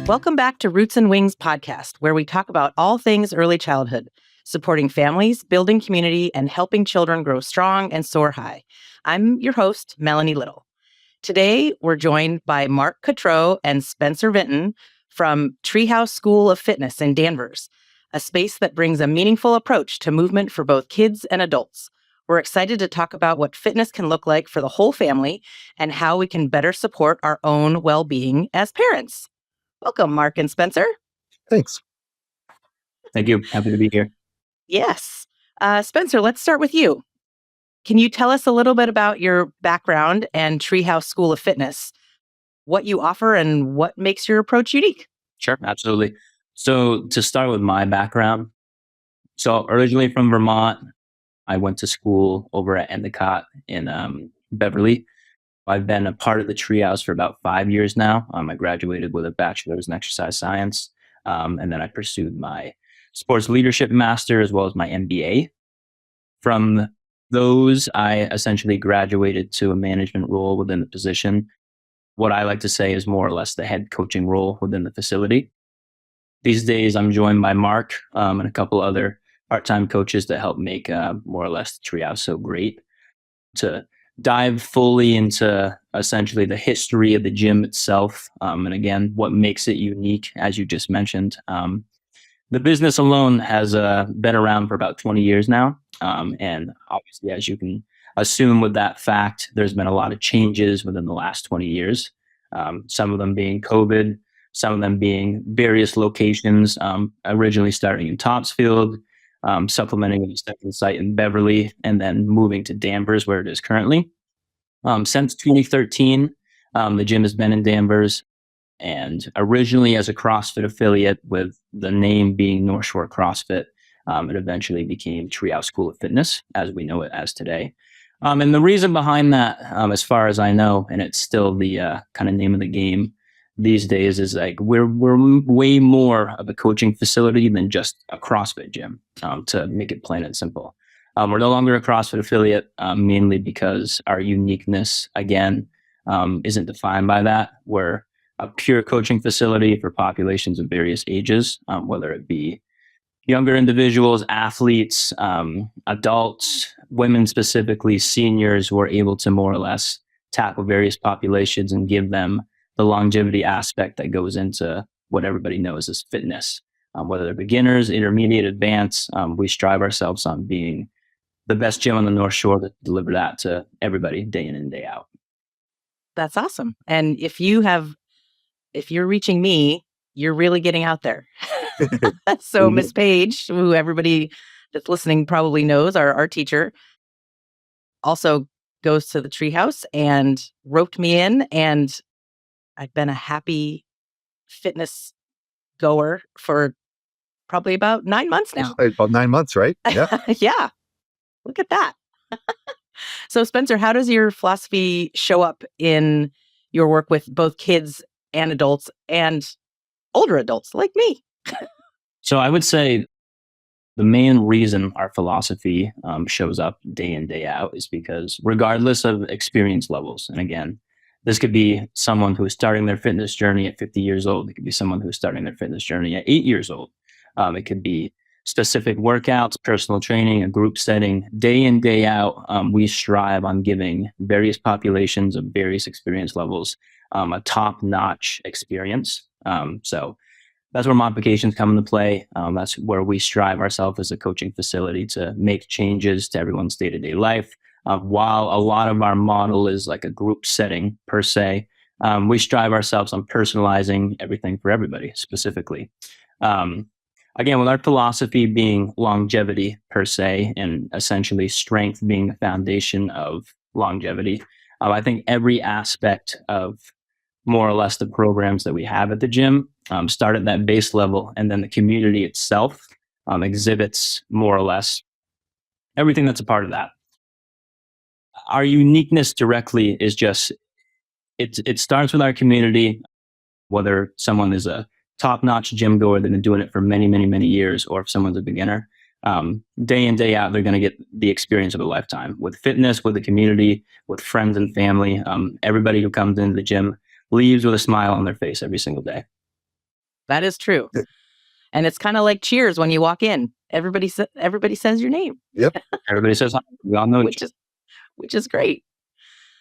Welcome back to Roots and Wings podcast, where we talk about all things early childhood, supporting families, building community, and helping children grow strong and soar high. I'm your host, Melanie Little. Today, we're joined by Mark Cotreau and Spencer Vinton from Treehouse School of Fitness in Danvers, a space that brings a meaningful approach to movement for both kids and adults. We're excited to talk about what fitness can look like for the whole family and how we can better support our own well-being as parents. Welcome, Mark and Spencer. Thanks. Thank you. Happy to be here. Yes. Spencer, let's start with you. Can you tell us a little bit about your background and Treehouse School of Fitness, what you offer and what makes your approach unique? Sure, absolutely. So to start with my background, so originally from Vermont, I went to school over at Endicott in Beverly. I've been a part of the Treehouse for about 5 years now. I graduated with a bachelor's in exercise science, and then I pursued my sports leadership master as well as my MBA. From those, I essentially graduated to a management role within the position. What I like to say is more or less the head coaching role within the facility. These days, I'm joined by Mark and a couple other part-time coaches that help make more or less the Treehouse so great. To dive fully into essentially the history of the gym itself, and again, what makes it unique, as you just mentioned. The business alone has been around for about 20 years now, and obviously, as you can assume with that fact, there's been a lot of changes within the last 20 years, some of them being COVID, some of them being various locations, originally starting in Topsfield, supplementing a second site in Beverly, and then moving to Danvers, where it is currently. Since 2013, the gym has been in Danvers, and originally as a CrossFit affiliate with the name being North Shore CrossFit, it eventually became Treehouse School of Fitness, as we know it as today. And the reason behind that, as far as I know, and it's still the kind of name of the game these days, is like we're way more of a coaching facility than just a CrossFit gym, to make it plain and simple. We're no longer a CrossFit affiliate, mainly because our uniqueness, again, isn't defined by that. We're a pure coaching facility for populations of various ages, whether it be younger individuals, athletes, adults, women specifically, seniors, who are able to more or less tackle various populations and give them the longevity aspect that goes into what everybody knows as fitness. Whether they're beginners, intermediate, advanced, we strive ourselves on being the best gym on the North Shore to deliver that to everybody day in and day out. That's awesome. And if you're reaching me, you're really getting out there. So Miss Page, who everybody that's listening probably knows, our teacher, also goes to the Treehouse and roped me in, and I've been a happy fitness goer for probably about 9 months now. About 9 months, right? Yeah. Yeah. Look at that. So Spencer, how does your philosophy show up in your work with both kids and adults and older adults like me? So I would say the main reason our philosophy shows up day in, day out is because regardless of experience levels, and again, this could be someone who is starting their fitness journey at 50 years old. It could be someone who is starting their fitness journey at 8 years old. It could be specific workouts, personal training, a group setting. Day in, day out, we strive on giving various populations of various experience levels a top-notch experience. So that's where modifications come into play. That's where we strive ourselves as a coaching facility to make changes to everyone's day-to-day life. While a lot of our model is like a group setting per se, we strive ourselves on personalizing everything for everybody specifically. Again, with our philosophy being longevity per se, and essentially strength being the foundation of longevity, I think every aspect of more or less the programs that we have at the gym start at that base level, and then the community itself exhibits more or less everything that's a part of that. Our uniqueness directly is just, it starts with our community, whether someone is a top-notch gym goer that has been doing it for many, many, many years, or if someone's a beginner, day in, day out, they're going to get the experience of a lifetime with fitness, with the community, with friends and family. Everybody who comes into the gym leaves with a smile on their face every single day. That is true. And it's kind of like Cheers when you walk in. Everybody says your name. Yep. Everybody says hi. We all know which is great.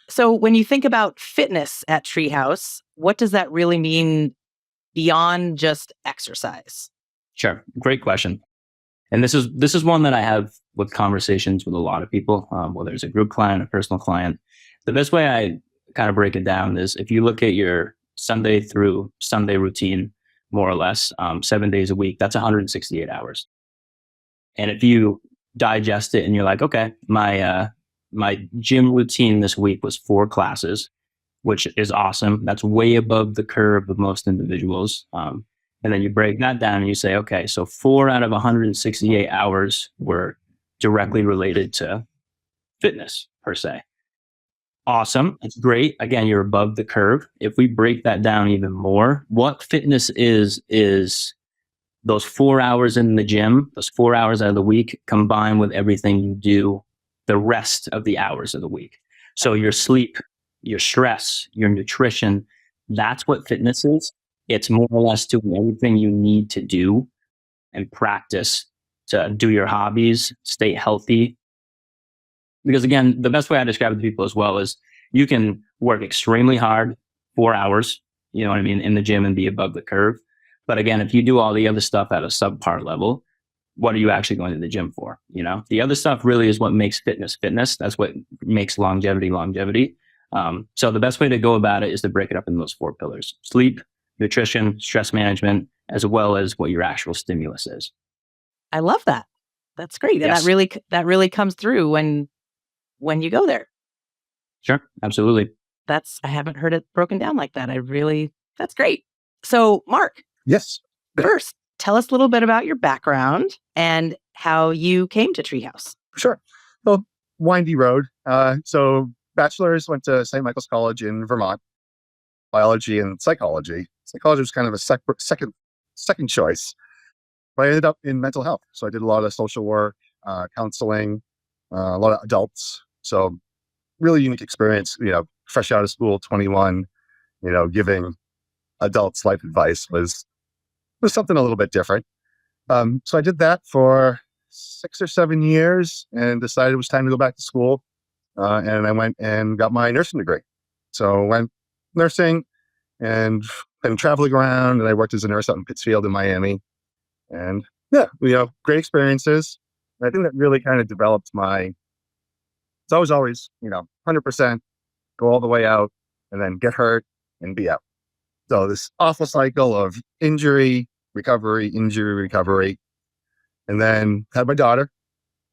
So when you think about fitness at Treehouse, what does that really mean beyond just exercise? Sure. Great question. And this is one that I have with conversations with a lot of people, whether it's a group client, a personal client. The best way I kind of break it down is if you look at your Sunday through Sunday routine, more or less, 7 days a week, that's 168 hours. And if you digest it and you're like, okay, my gym routine this week was 4 classes, which is awesome. That's way above the curve of most individuals. And then you break that down and you say, okay, so 4 out of 168 hours were directly related to fitness per se. Awesome. It's great. Again, you're above the curve. If we break that down even more, what fitness is those 4 hours in the gym, those 4 hours out of the week combined with everything you do the rest of the hours of the week. So your sleep, your stress, your nutrition, that's what fitness is. It's more or less doing everything you need to do and practice to do your hobbies, stay healthy. Because again, the best way I describe it to people as well is you can work extremely hard, 4 hours, you know what I mean, in the gym and be above the curve. But again, if you do all the other stuff at a subpar level, what are you actually going to the gym for? You know, the other stuff really is what makes fitness fitness. That's what makes longevity longevity. So the best way to go about it is to break it up in those 4 pillars: sleep, nutrition, stress management, as well as what your actual stimulus is. I love that. That's great. Yes. And that really comes through when you go there. Sure, absolutely. I haven't heard it broken down like that. That's great. So Mark, Yes. first, tell us a little bit about your background and how you came to Treehouse. Sure. Well, windy road. So bachelor's, went to St. Michael's College in Vermont, biology and psychology. Psychology was kind of a second choice, but I ended up in mental health. So I did a lot of social work, counseling, a lot of adults. So really unique experience, fresh out of school, 21, giving adults life advice was something a little bit different. So I did that for 6 or 7 years and decided it was time to go back to school. And I went and got my nursing degree. So I went nursing and been traveling around, and I worked as a nurse out in Pittsfield in Miami. And yeah, great experiences. And I think that really kind of developed so I was always, 100%, go all the way out and then get hurt and be out. So this awful cycle of injury, recovery, and then had my daughter,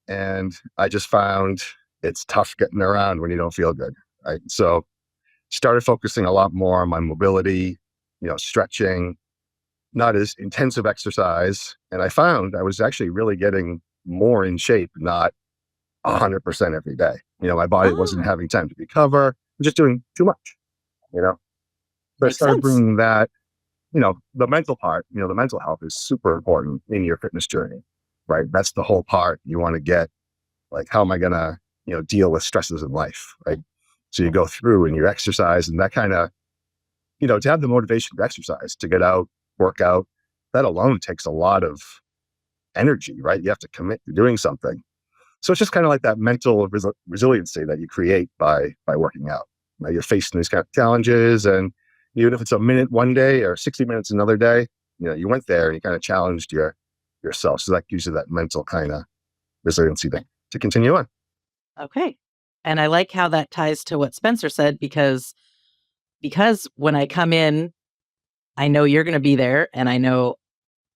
and I just found it's tough getting around when you don't feel good, right? So started focusing a lot more on my mobility, stretching, not as intensive exercise. And I found I was actually really getting more in shape, not 100% every day. My body wasn't having time to recover, just doing too much, So I Makes started sense. bringing that, the mental part, the mental health is super important in your fitness journey, right? That's the whole part. You want to get like, how am I going to, deal with stresses in life, right? So you go through and you exercise, and that kind of, to have the motivation to exercise, to get out, work out, that alone takes a lot of energy, right? You have to commit to doing something. So it's just kind of like that mental resiliency that you create by working out. Right? You're facing these kind of challenges, and even if it's a minute one day or 60 minutes another day, you went there and you kind of challenged yourself. So that gives you that mental kind of resiliency to continue on. Okay. And I like how that ties to what Spencer said, because when I come in, I know you're going to be there, and I know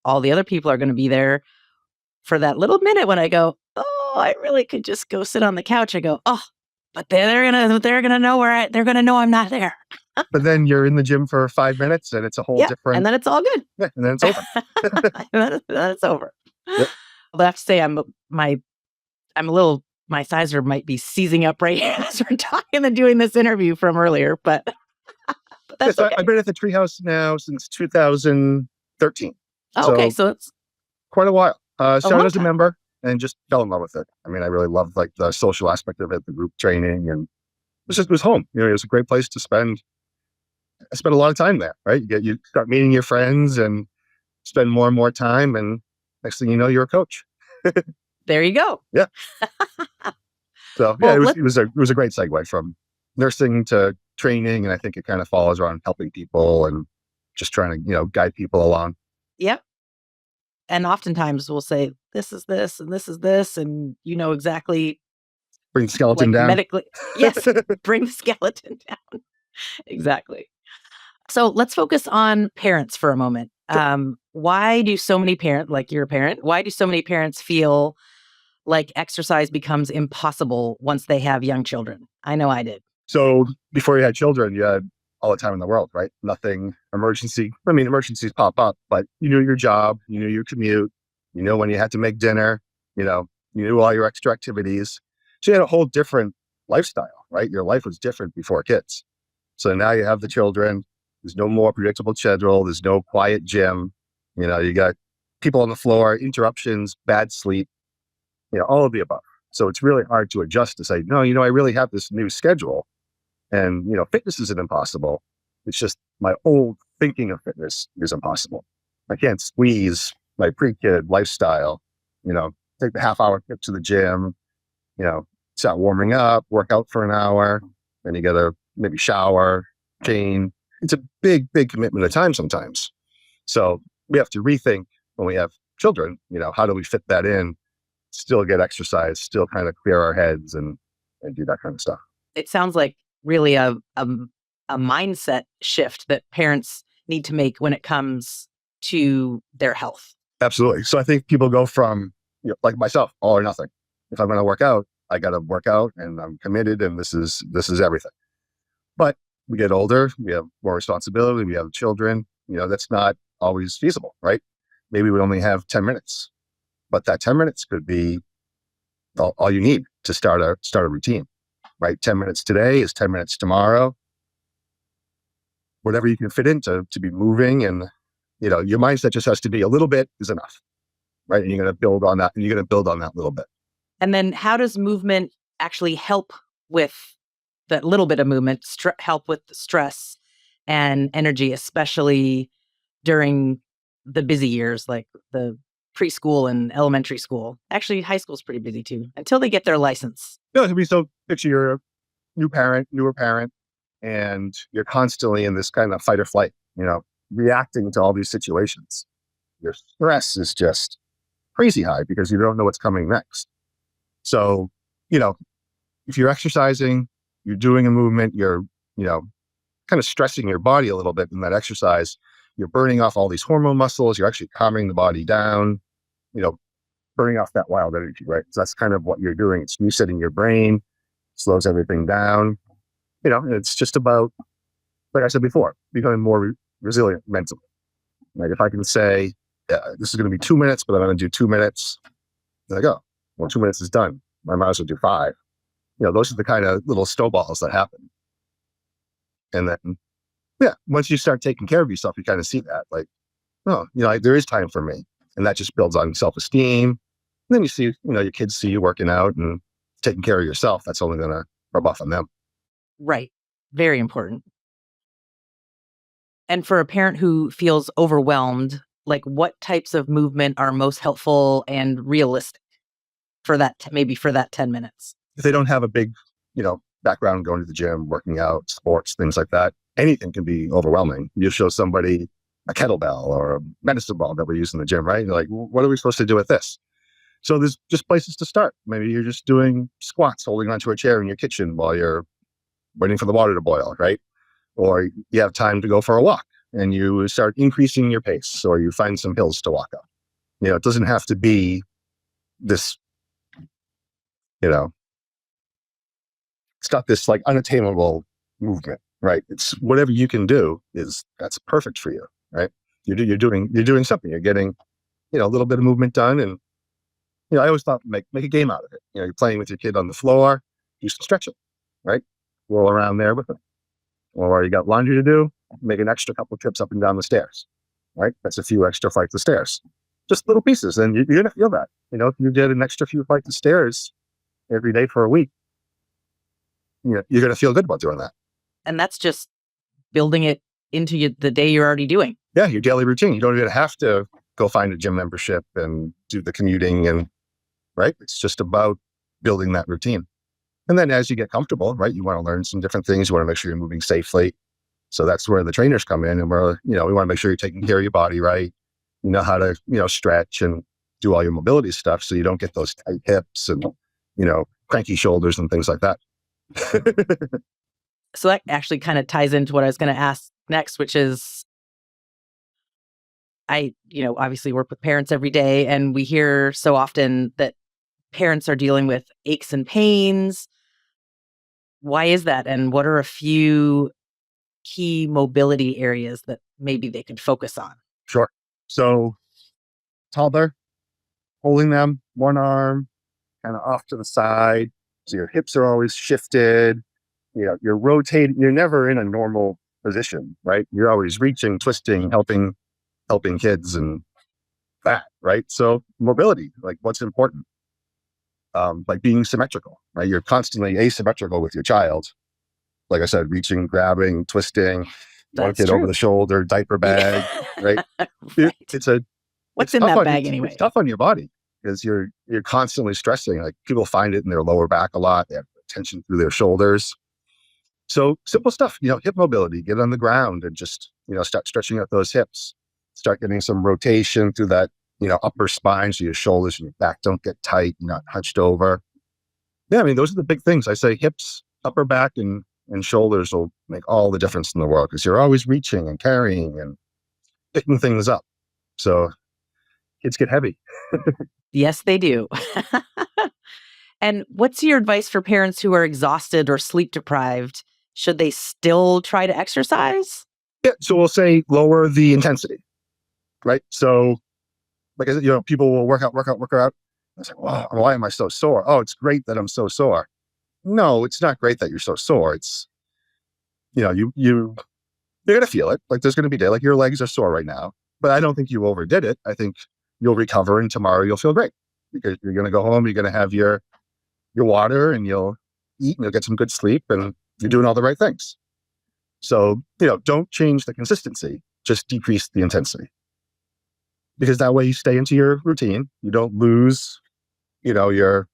all the other people are going to be there for that little minute when I go, oh, I really could just go sit on the couch. I go, oh, but they're gonna know they're gonna know I'm not there. But then you're in the gym for 5 minutes, and it's a whole different. And then it's all good. Yeah, and then it's over. then it's over. Yep. I'll have to say my sizer might be seizing up right as we're talking and doing this interview from earlier, but that's okay. I've been at the Treehouse now since 2013. Okay, so it's quite a while. Started as a time. member and just fell in love with it. I mean, I really loved like the social aspect of it, the group training, and it was home. It was a great place to spend. I spent a lot of time there, right? You start meeting your friends, and spend more and more time, and next thing you know, you're a coach. There you go. Yeah. So yeah, Well, it was a great segue from nursing to training, and I think it kind of follows around helping people and just trying to guide people along. yep. And oftentimes we'll say, this is this and this is this, and exactly, Bring the skeleton like, down. medically. Yes, bring the skeleton down. Exactly. So let's focus on parents for a moment. Why do so many parents, like you're a parent, why do so many parents feel like exercise becomes impossible once they have young children? I know I did. So before you had children, you had all the time in the world, right? Nothing emergencies pop up, but you knew your job, you knew your commute, you know when you had to make dinner, you knew all your extra activities. So you had a whole different lifestyle, right? Your life was different before kids. So now you have the children. There's no more predictable schedule. There's no quiet gym. You got people on the floor, interruptions, bad sleep, all of the above. So it's really hard to adjust to say, no, I really have this new schedule. And, fitness isn't impossible. It's just my old thinking of fitness is impossible. I can't squeeze my pre-kid lifestyle, take the half-hour trip to the gym, start warming up, work out for an hour, then you got to maybe shower, change. It's a big, big commitment of time sometimes. So we have to rethink when we have children, how do we fit that in, still get exercise, still kind of clear our heads and do that kind of stuff. It sounds like really a mindset shift that parents need to make when it comes to their health. Absolutely. So I think people go from, like myself, all or nothing. If I'm going to work out, I got to work out and I'm committed and this is everything. But we get older, we have more responsibility, we have children, that's not always feasible, right? Maybe we only have 10 minutes, but that 10 minutes could be all you need to start a routine, right? 10 minutes today is 10 minutes tomorrow. Whatever you can fit into to be moving, and your mindset just has to be a little bit is enough, right? And you're going to build on that, and you're going to build on that little bit. And then how does movement actually help with that little bit of movement, help with the stress and energy, especially during the busy years, like the preschool and elementary school? Actually, high school's pretty busy too, until they get their license. No, so picture you're a newer parent, and you're constantly in this kind of fight or flight, reacting to all these situations. Your stress is just crazy high because you don't know what's coming next. So, if you're exercising, you're doing a movement, you're, kind of stressing your body a little bit in that exercise, you're burning off all these hormone muscles, you're actually calming the body down, burning off that wild energy, right? So that's kind of what you're doing. It's resetting your brain, slows everything down. It's just about, like I said before, becoming more resilient mentally. Like if I can say, this is going to be 2 minutes, but I'm going to do 2 minutes, then I go, well, 2 minutes is done. I might as well do 5. Those are the kind of little snowballs that happen. And then, once you start taking care of yourself, you kind of see that, like, oh, there is time for me. And that just builds on self-esteem. And then you see, your kids see you working out and taking care of yourself. That's only going to rub off on them. Right. Very important. And for a parent who feels overwhelmed, like what types of movement are most helpful and realistic for that, maybe for that 10 minutes? If they don't have a big, background going to the gym, working out, sports, things like that, anything can be overwhelming. You show somebody a kettlebell or a medicine ball that we use in the gym, right? You're like, what are we supposed to do with this? So there's just places to start. Maybe you're just doing squats, holding onto a chair in your kitchen while you're waiting for the water to boil, right? Or you have time to go for a walk and you start increasing your pace, or you find some hills to walk up. It doesn't have to be this, it's not this like unattainable movement, right? It's whatever you can do that's perfect for you, right? You're doing something. You're getting, a little bit of movement done, and I always thought make a game out of it. You're playing with your kid on the floor, do some stretching, right? Roll around there with them. Or you got laundry to do, make an extra couple trips up and down the stairs, right? That's a few extra flights of stairs. Just little pieces, and you're going to feel that. If you did an extra few flights of stairs every day for a week, you're going to feel good about doing that. And that's just building it into the day you're already doing. Yeah, your daily routine. You don't even have to go find a gym membership and do the commuting and right. It's just about building that routine. And then as you get comfortable, right, you want to learn some different things. You want to make sure you're moving safely. So that's where the trainers come in, and we want to make sure you're taking care of your body right. You know how to, stretch and do all your mobility stuff so you don't get those tight hips and, cranky shoulders and things like that. So that actually kind of ties into what I was going to ask next, which is obviously work with parents every day, and we hear so often that parents are dealing with aches and pains. Why is that? And what are a few key mobility areas that maybe they could focus on? Sure. So toddler, holding them, one arm kind of off to the side. So your hips are always shifted. You're rotating. You're never in a normal position, right? You're always reaching, twisting, helping kids and that, right? So mobility, like what's important, like being symmetrical, right? You're constantly asymmetrical with your child. Like I said, reaching, grabbing, twisting, one kid over the shoulder, diaper bag, right? Right. What's in that bag anyway? It's tough on your body because you're constantly stressing. Like people find it in their lower back a lot. They have tension through their shoulders. So simple stuff, hip mobility, get on the ground and just, start stretching out those hips, start getting some rotation through that, upper spine. So your shoulders and your back don't get tight, you're not hunched over. Yeah. I mean, those are the big things. I say hips, upper back and shoulders will make all the difference in the world because you're always reaching and carrying and picking things up. So kids get heavy. Yes, they do. And what's your advice for parents who are exhausted or sleep deprived? Should they still try to exercise? Yeah. So we'll say lower the intensity, right? So like I said, people will work out. It's like, wow, why am I so sore? Oh, it's great that I'm so sore. No, it's not great that you're so sore. It's, you're going to feel it. Like there's going to be day, like your legs are sore right now, but I don't think you overdid it. I think you'll recover and tomorrow you'll feel great because you're going to go home. You're going to have your water and you'll eat and you'll get some good sleep and you're doing all the right things. So, don't change the consistency, just decrease the intensity because that way you stay into your routine. You don't lose, your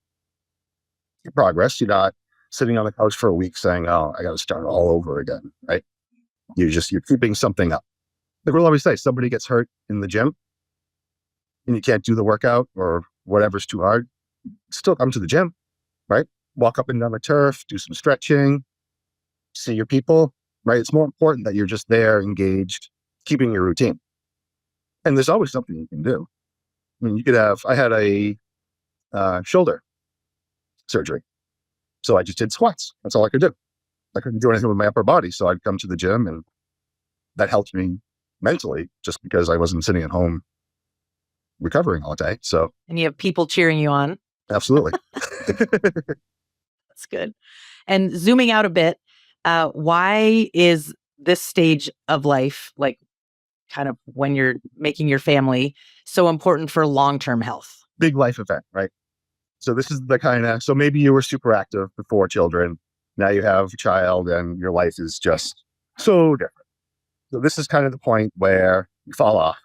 progress. You're not sitting on the couch for a week saying, oh, I got to start all over again. Right. You're keeping something up. Like we'll always say, somebody gets hurt in the gym and you can't do the workout or whatever's too hard, still come to the gym, right? Walk up and down the turf, do some stretching, see your people, right? It's more important that you're just there, engaged, keeping your routine. And there's always something you can do. I mean, I had a shoulder surgery. So I just did squats. That's all I could do. I couldn't do anything with my upper body. So I'd come to the gym and that helped me mentally just because I wasn't sitting at home recovering all day. So, and you have people cheering you on. Absolutely. That's good. And zooming out a bit, why is this stage of life, like kind of when you're making your family, so important for long-term health? Big life event, right? So this is the so maybe you were super active before children. Now you have a child and your life is just so different. So this is kind of the point where you fall off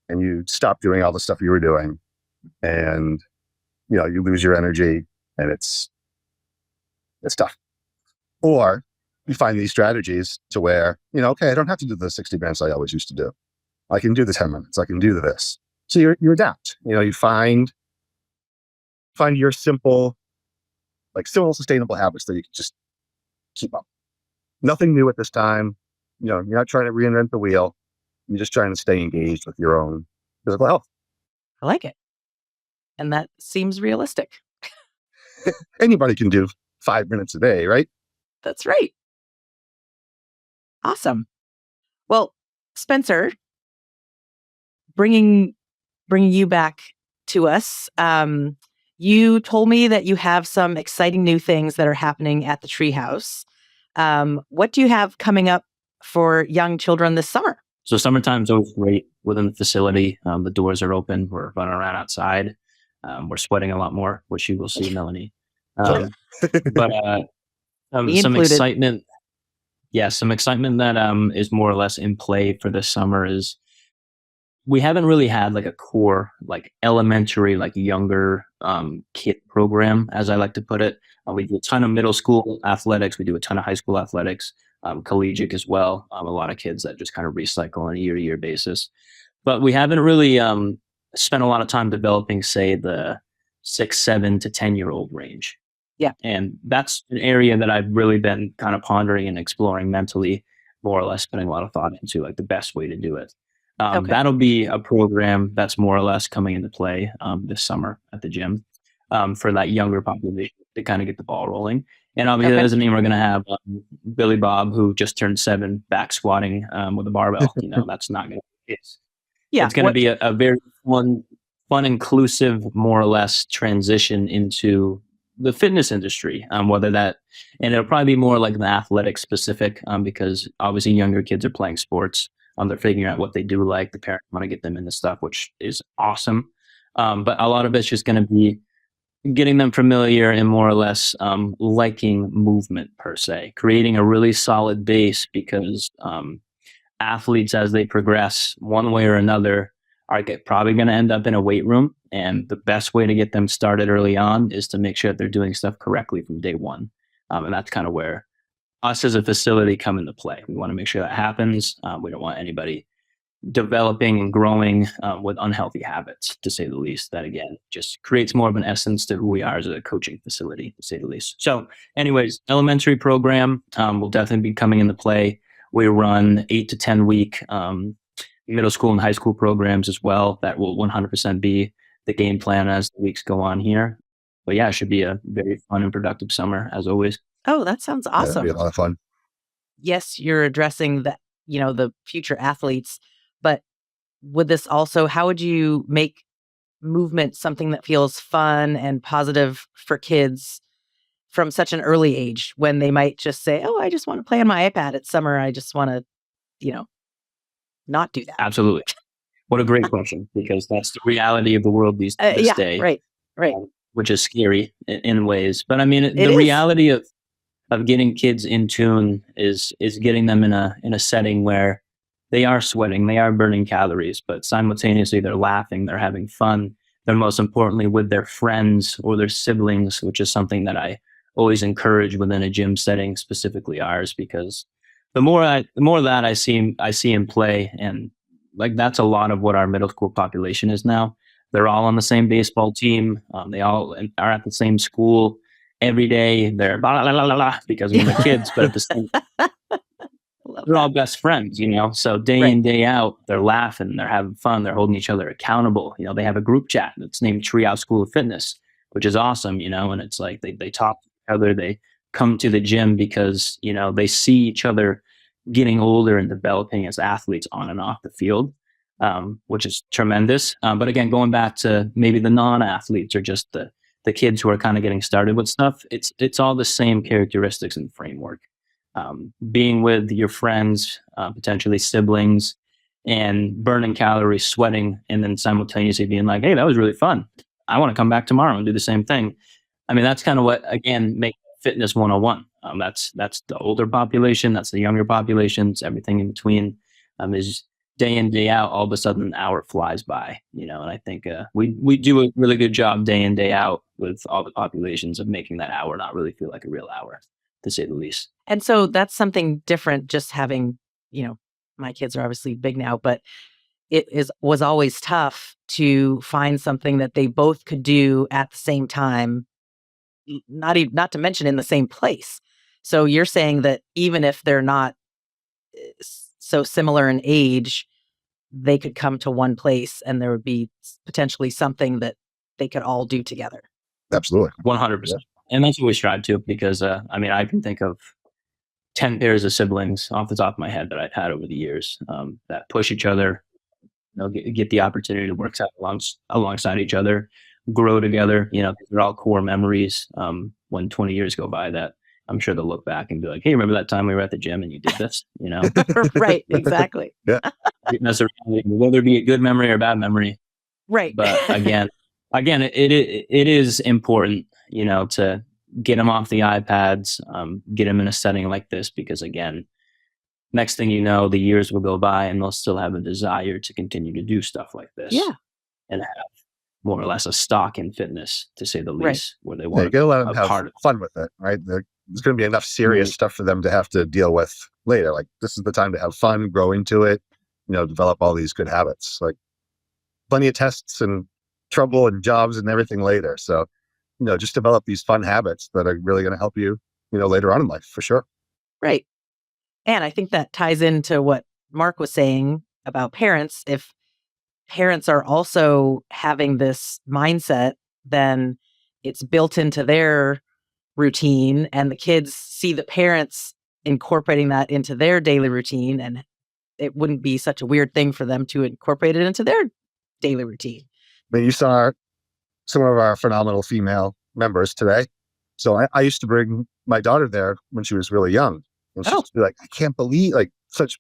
and you stop doing all the stuff you were doing and, you lose your energy and it's tough. Or you find these strategies to where, okay, I don't have to do the 60 minutes I always used to do. I can do the 10 minutes. I can do this. So you adapt, you find your simple sustainable habits that you can just keep up. Nothing new at this time. You're not trying to reinvent the wheel. You're just trying to stay engaged with your own physical health. I like it. And that seems realistic. Anybody can do 5 minutes a day, right? That's right. Awesome. Well, Spencer, bringing you back to us, you told me that you have some exciting new things that are happening at the Treehouse. What do you have coming up for young children this summer? So summertime's always great within the facility. The doors are open. We're running around outside. We're sweating a lot more, which you will see, Melanie. But some included. excitement. Yeah, some excitement that is more or less in play for this summer is we haven't really had like a core, like elementary, like younger kid program, as I like to put it. We do a ton of middle school athletics. We do a ton of high school athletics, collegiate as well. A lot of kids that just kind of recycle on a year to year basis. But we haven't really spent a lot of time developing, say, the 6, 7 to 10-year-old range. Yeah. And that's an area that I've really been kind of pondering and exploring mentally, more or less putting a lot of thought into, like the best way to do it. Okay. That'll be a program that's more or less coming into play this summer at the gym for that younger population to kind of get the ball rolling. And obviously, that Okay. doesn't mean we're going to have Billy Bob, who just turned 7, back squatting with a barbell. That's not going to be the case. Yeah. It's going to be a very fun, inclusive, more or less transition into the fitness industry. Whether that, and it'll probably be more like the athletic specific, because obviously younger kids are playing sports. They're figuring out what they do like. The parents want to get them into stuff, which is awesome. But a lot of it's just going to be getting them familiar and more or less liking movement per se, creating a really solid base because athletes, as they progress one way or another, are probably going to end up in a weight room. And the best way to get them started early on is to make sure that they're doing stuff correctly from day one. And that's kind of where us as a facility come into play. We want to make sure that happens. We don't want anybody developing and growing with unhealthy habits, to say the least. That again just creates more of an essence to who we are as a coaching facility, to say the least. So, anyways, elementary program will definitely be coming into play. We run 8 to 10 week middle school and high school programs as well. That will 100% be the game plan as the weeks go on here. But yeah, it should be a very fun and productive summer as always. Oh, that sounds Yeah, that'd awesome. be a lot of fun. Yes, you're addressing the future athletes, but would this also, how would you make movement something that feels fun and positive for kids from such an early age when they might just say, "Oh, I just want to play on my iPad. It's summer. I just want to, you know, not do that." Absolutely. What a great question, because that's the reality of the world this Yeah, day, right. which is scary in ways. But I mean, It the is. reality of getting kids in tune is getting them in a setting where they are sweating, they are burning calories, but simultaneously they're laughing, they're having fun. They're most importantly with their friends or their siblings, which is something that I always encourage within a gym setting, specifically ours, because the more that I see in play, and like that's a lot of what our middle school population is now. They're all on the same baseball team. They all are at the same school every day. They're blah, blah, blah, blah, blah, because when they're kids, but at the same Love they're all that. best friends, So day Right. in, day out, they're laughing, they're having fun, they're holding each other accountable. They have a group chat that's named Treehouse School of Fitness, which is awesome, and it's like they talk to each other, they come to the gym because, they see each other getting older and developing as athletes on and off the field, which is tremendous. But again, going back to maybe the non-athletes or just the kids who are kind of getting started with stuff, it's all the same characteristics and framework. Being with your friends, potentially siblings, and burning calories, sweating, and then simultaneously being like, "Hey, that was really fun. I want to come back tomorrow and do the same thing." I mean, that's kind of what again makes fitness 101. That's the older population, that's the younger populations, everything in between. Is day in day out. All of a sudden, an hour flies by, and I think we do a really good job day in day out with all the populations of making that hour not really feel like a real hour, to say the least. And so that's something different, just having, my kids are obviously big now, but was always tough to find something that they both could do at the same time, not to mention in the same place. So you're saying that even if they're not so similar in age, they could come to one place and there would be potentially something that they could all do together. Absolutely. 100%. And that's what we strive to, because I can think of 10 pairs of siblings off the top of my head that I've had over the years, that push each other, get the opportunity to work alongside each other, grow together. They're all core memories. When 20 years go by, that I'm sure they'll look back and be like, "Hey, remember that time we were at the gym and you did this?" Right, exactly. Yeah. That's a reality, whether it be a good memory or a bad memory. Right. But again, it is important, to get them off the iPads, get them in a setting like this, because again, next thing you know, the years will go by and they'll still have a desire to continue to do stuff like this. Yeah. And have more or less a stock in fitness, to say the Right. least, where they Yeah, want you gotta let them a have part of fun with it, right? There's going to be enough serious stuff for them to have to deal with later. Like, this is the time to have fun, grow into it, develop all these good habits. Like, plenty of tests and trouble and jobs and everything later. So, just develop these fun habits that are really going to help you, later on in life, for sure. Right. And I think that ties into what Mark was saying about parents. If parents are also having this mindset, then it's built into their routine, and the kids see the parents incorporating that into their daily routine, and it wouldn't be such a weird thing for them to incorporate it into their daily routine. I mean, you saw some of our phenomenal female members today. So I used to bring my daughter there when she was really young. And she'd be like, I can't believe, like, such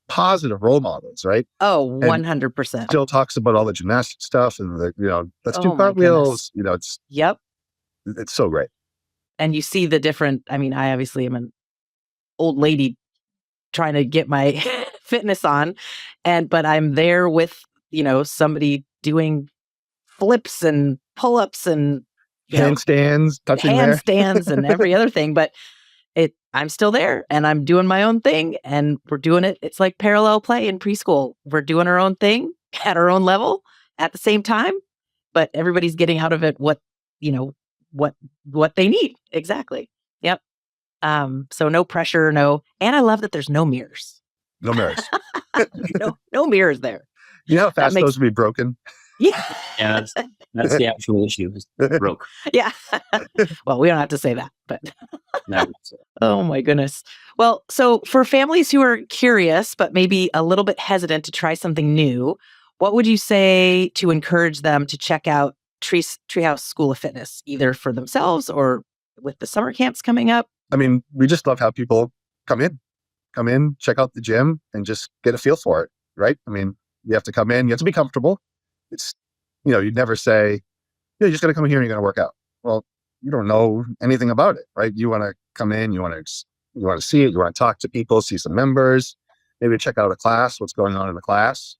positive role models, right? Oh, And 100%. still talks about all the gymnastic stuff and let's do Oh my cartwheels. Yep. It's so great. And you see the different, I mean, I obviously am an old lady trying to get my fitness on, but I'm there with, somebody doing flips and pull-ups and handstands, touching handstands and every other thing, but I'm still there and I'm doing my own thing, and we're doing it. It's like parallel play in preschool. We're doing our own thing at our own level at the same time, but everybody's getting out of it what they need. Exactly. Yep. So no pressure, and I love that there's no mirrors. No mirrors. no mirrors there. You know how fast those would be broken? Yeah. Yeah, that's the actual issue. It's broke. Yeah. Well, we don't have to say that, but No. oh my goodness. Well, so for families who are curious, but maybe a little bit hesitant to try something new, what would you say to encourage them to check out Treehouse School of Fitness, either for themselves or with the summer camps coming up? I mean, we just love how people come in, check out the gym and just get a feel for it, right? I mean, you have to come in, you have to be comfortable. It's, you'd never say, you're just going to come here and you're going to work out. Well, you don't know anything about it, right? You want to come in, you want to see it, you want to talk to people, see some members, maybe check out a class, what's going on in the class.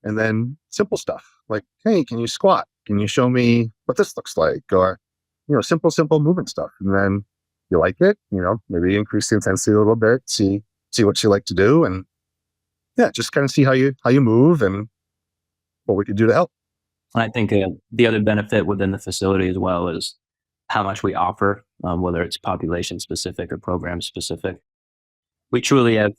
And then simple stuff like, hey, can you squat? Can you show me what this looks like? Or, simple movement stuff. And then you like it, maybe increase the intensity a little bit, see what you like to do. And just kind of see how you move and what we could do to help. I think the other benefit within the facility as well is how much we offer, whether it's population specific or program specific. We truly have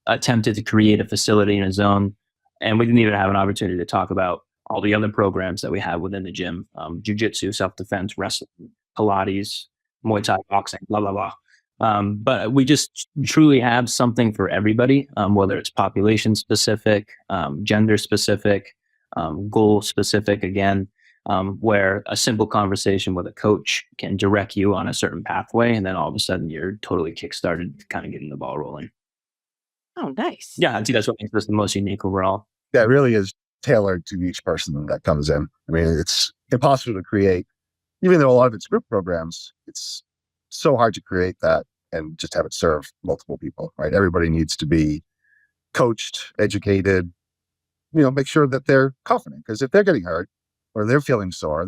attempted to create a facility in a zone, and we didn't even have an opportunity to talk about all the other programs that we have within the gym: jiu-jitsu, self-defense, wrestling, Pilates, Muay Thai, boxing, blah, blah, blah. But we just truly have something for everybody, whether it's population specific, gender specific, goal specific, again, where a simple conversation with a coach can direct you on a certain pathway, and then all of a sudden you're totally kickstarted, kind of getting the ball rolling. Oh, nice. Yeah, I think that's what makes this the most unique overall. Yeah, it really is tailored to each person that comes in. I mean, it's impossible to create, even though a lot of it's group programs, it's so hard to create that and just have it serve multiple people, right? Everybody needs to be coached, educated, make sure that they're confident, because if they're getting hurt or they're feeling sore,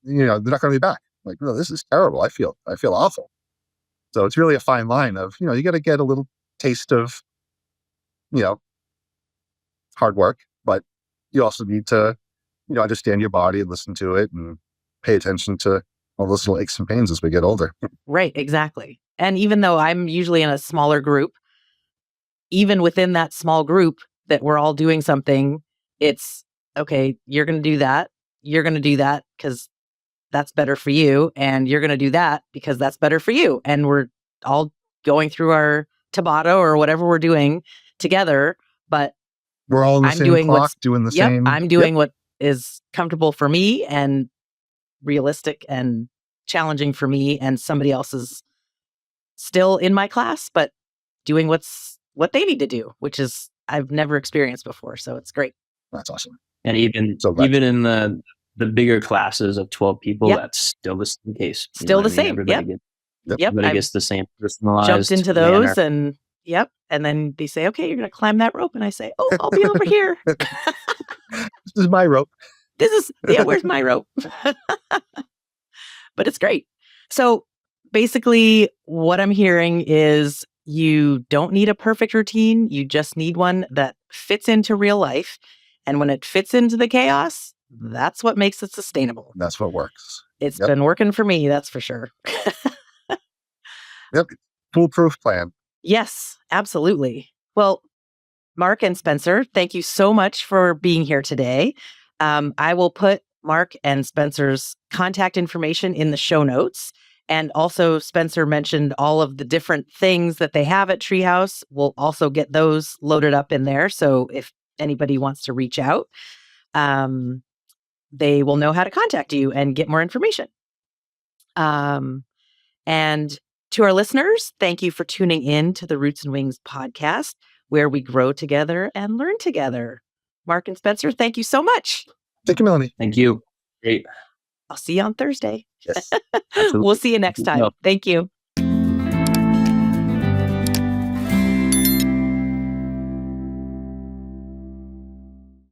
they're not going to be back. Like, no, this is terrible. I feel awful. So it's really a fine line of, you got to get a little taste of, hard work, but you also need to, understand your body and listen to it and pay attention to all those little aches and pains as we get older. Right, exactly. And even though I'm usually in a smaller group, even within that small group that we're all doing something, it's okay, you're going to do that. You're going to do that because that's better for you. And you're going to do that because that's better for you. And we're all going through our Tabata or whatever we're doing together. But we're all in the same clock, doing the same. I'm doing what is comfortable for me and realistic and challenging for me, and somebody else is still in my class, but doing what they need to do, which is I've never experienced before. So it's great. That's awesome. And even in the bigger classes of 12 people, that's still the same case. Still the same. Everybody gets the same personalized jumped into those manner. and Yep. And then they say, okay, you're going to climb that rope. And I say, oh, I'll be over here. This is my rope. Where's my rope? But it's great. So basically, what I'm hearing is you don't need a perfect routine. You just need one that fits into real life. And when it fits into the chaos, that's what makes it sustainable. That's what works. It's been working for me, that's for sure. Yep. Foolproof plan. Yes, absolutely. Well, Mark and Spencer, thank you so much for being here today. I will put Mark and Spencer's contact information in the show notes. And also, Spencer mentioned all of the different things that they have at Treehouse. We'll also get those loaded up in there. So if anybody wants to reach out, they will know how to contact you and get more information. And to our listeners, thank you for tuning in to the Roots and Wings podcast, where we grow together and learn together. Mark and Spencer, thank you so much. Thank you, Melanie. Thank you. Great. I'll see you on Thursday. Yes. We'll see you next time. Thank you.